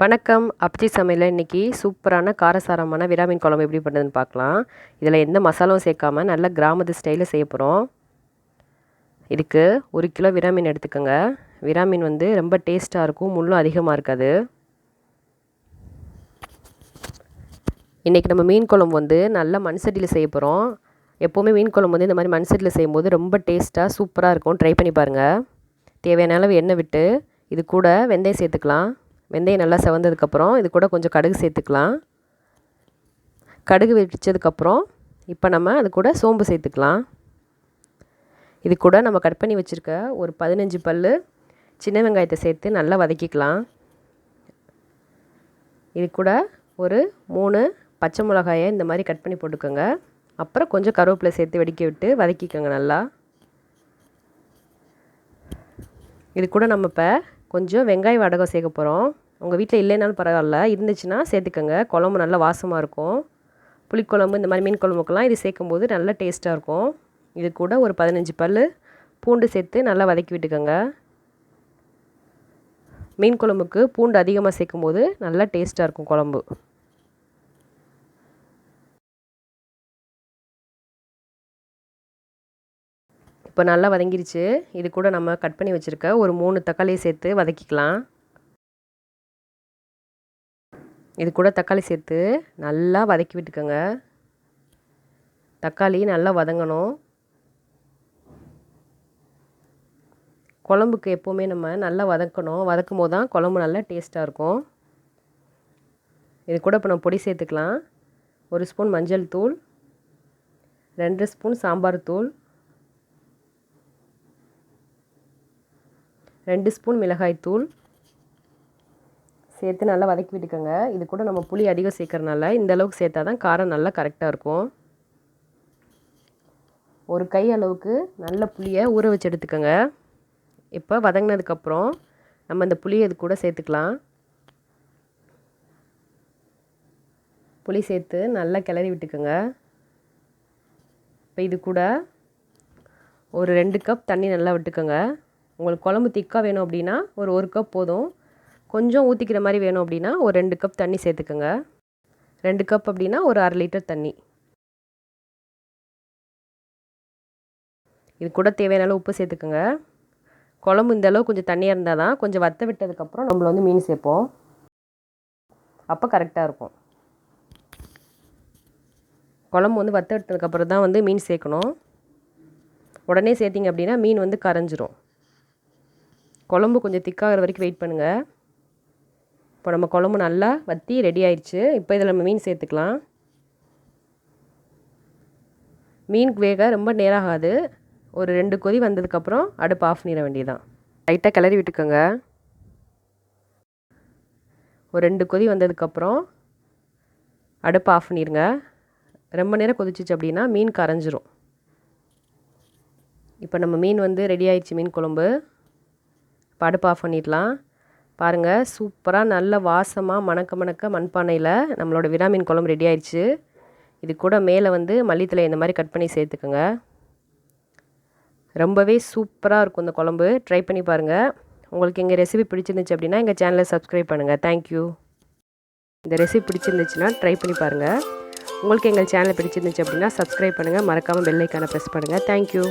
வணக்கம். அப்ஜி சமையலில் இன்றைக்கி சூப்பரான காரசாரமான விராமீன் குழம்பு எப்படி பண்ணுறதுன்னு பார்க்கலாம். இதில் எந்த மசாலாவும் சேர்க்காம நல்ல கிராமத்து ஸ்டைலில் செய்ய போகிறோம். இதுக்கு 1 கிலோ விராமீன் எடுத்துக்கோங்க. விராமீன் வந்து ரொம்ப டேஸ்ட்டாக இருக்கும், முள்ளும் அதிகமாக இருக்காது. இன்றைக்கி நம்ம மீன் குழம்பு வந்து நல்ல மண் சட்டியில் செய்ய போகிறோம். எப்போவுமே மீன் குழம்பு வந்து இந்த மாதிரி மண் சட்டியில் செய்யும்போது ரொம்ப டேஸ்ட்டாக சூப்பராக இருக்கும். ட்ரை பண்ணி பாருங்கள். தேவையான அளவு எண்ணெய் விட்டு இது கூட வெந்தயம் சேர்த்துக்கலாம். வெந்தயம் நல்லா செவந்ததுக்கப்புறம் இது கூட கொஞ்சம் கடுகு சேர்த்துக்கலாம். கடுகு வெடித்ததுக்கப்புறம் இப்போ நம்ம அது கூட சோம்பு சேர்த்துக்கலாம். இது கூட நம்ம கட் பண்ணி வச்சுருக்க ஒரு 15 பல் சின்ன வெங்காயத்தை சேர்த்து நல்லா வதக்கிக்கலாம். இது கூட ஒரு 3 பச்சை மிளகாயை இந்த மாதிரி கட் பண்ணி போட்டுக்கோங்க. அப்புறம் கொஞ்சம் கருவேப்பிலை சேர்த்து வெடிக்க விட்டு வதக்கிக்கோங்க நல்லா. இது கூட நம்ம இப்போ கொஞ்சம் வெங்காய வடகம் சேர்க்க போகிறோம். உங்கள் வீட்டில் இல்லைனாலும் பரவாயில்ல, இருந்துச்சுன்னா சேர்த்துக்கோங்க. குழம்பு நல்லா வாசமாக இருக்கும். புளிக்குழம்பு இந்த மாதிரி மீன் குழம்புக்கெல்லாம் இது சேர்க்கும்போது நல்லா டேஸ்ட்டாக இருக்கும். இது கூட ஒரு 15 பல் பூண்டு சேர்த்து நல்லா வதக்கி விட்டுக்கோங்க. மீன் குழம்புக்கு பூண்டு அதிகமாக சேர்க்கும்போது நல்லா டேஸ்ட்டாக இருக்கும் குழம்பு. இப்போ நல்லா வதங்கிருச்சு. இது கூட நம்ம கட் பண்ணி வச்சுருக்க ஒரு 3 தக்காளியை சேர்த்து வதக்கிக்கலாம். இது கூட தக்காளி சேர்த்து நல்லா வதக்கி விட்டுக்கோங்க. தக்காளி நல்லா வதங்கணும். குழம்புக்கு எப்போவுமே நம்ம நல்லா வதக்கணும். வதக்கும் போது தான் குழம்பு நல்லா டேஸ்ட்டாக இருக்கும். இது கூட இப்போ நம்ம பொடி சேர்த்துக்கலாம். 1 ஸ்பூன் மஞ்சள் தூள், 2 ஸ்பூன் சாம்பார் தூள், 2 ஸ்பூன் மிளகாய் தூள் சேர்த்து நல்லா வதக்கி விட்டுக்கோங்க. இது கூட நம்ம புளி அதிகம் சேர்க்கறனால இந்த அளவுக்கு சேர்த்தா தான் காரம் நல்லா கரெக்டாக இருக்கும். ஒரு கை அளவுக்கு நல்ல புளியை ஊற வச்சு எடுத்துக்கோங்க. இப்போ வதங்கினதுக்கப்புறம் நம்ம இந்த புளியை இது கூட சேர்த்துக்கலாம். புளி சேர்த்து நல்லா கிளறி விட்டுக்கோங்க. இப்போ இது கூட ஒரு 2 கப் தண்ணி நல்லா விட்டுக்கோங்க. உங்களுக்கு குழம்பு திக்காக வேணும் அப்படின்னா ஒரு 1 கப் போதும். கொஞ்சம் ஊற்றிக்கிற மாதிரி வேணும் அப்படின்னா ஒரு 2 கப் தண்ணி சேர்த்துக்கோங்க. 2 கப் அப்படின்னா ஒரு 1/2 லிட்டர் தண்ணி. இது கூட தேவையான அளவு உப்பு சேர்த்துக்கோங்க. குழம்பு இந்த அளவு கொஞ்சம் தண்ணியாக இருந்தால் தான் கொஞ்சம் வற்ற விட்டதுக்கப்புறம் நம்மள வந்து மீன் சேர்ப்போம். அப்போ கரெக்டாக இருக்கும். குழம்பு வந்து வற்ற விட்டதுக்கப்புறம் தான் வந்து மீன் சேர்க்கணும். உடனே சேர்த்திங்க அப்படின்னா மீன் வந்து கரைஞ்சிரும். குழம்பு கொஞ்சம் திக்காகிற வரைக்கும் வெயிட் பண்ணுங்கள். இப்போ நம்ம குழம்பு நல்லா வற்றி ரெடி ஆயிடுச்சு. இப்போ இதில் நம்ம மீன் சேர்த்துக்கலாம். மீன் வேக ரொம்ப நேரம் ஆகாது. ஒரு 2 கொதி வந்ததுக்கப்புறம் அடுப்பு ஆஃப் பண்ணிட வேண்டியதான். லைட்டாக கிளறி விட்டுக்கோங்க. ஒரு 2 கொதி வந்ததுக்கப்புறம் அடுப்பு ஆஃப் பண்ணிடுங்க. ரொம்ப நேரம் கொதிச்சிச்சு அப்படின்னா மீன் கரைஞ்சிரும். இப்போ நம்ம மீன் வந்து ரெடி ஆயிடுச்சு. மீன் குழம்பு இப்போ அடுப்பு ஆஃப் பண்ணிடலாம். பாருங்கள், சூப்பராக நல்ல வாசமாக மணக்க மண்பானையில் நம்மளோட விராமீன் குழம்பு ரெடி ஆயிடுச்சு. இது கூட மேலே வந்து மல்லித்தழை இந்த மாதிரி கட் பண்ணி சேர்த்துக்கோங்க. ரொம்பவே சூப்பராக இருக்கும் இந்த குழம்பு. ட்ரை பண்ணி பாருங்கள். உங்களுக்கு எங்கள் ரெசிபி பிடிச்சிருந்துச்சு அப்படின்னா எங்கள் சேனலை சப்ஸ்கிரைப் பண்ணுங்கள். தேங்க்யூ. இந்த ரெசிபி பிடிச்சிருந்துச்சுன்னா ட்ரை பண்ணி பாருங்கள். உங்களுக்கு எங்கள் சேனலை பிடிச்சிருந்துச்சு அப்படின்னா சப்ஸ்கிரைப் பண்ணுங்கள். மறக்காமல் பெல் ஐக்கானை ப்ரெஸ் பண்ணுங்கள். தேங்க்யூ.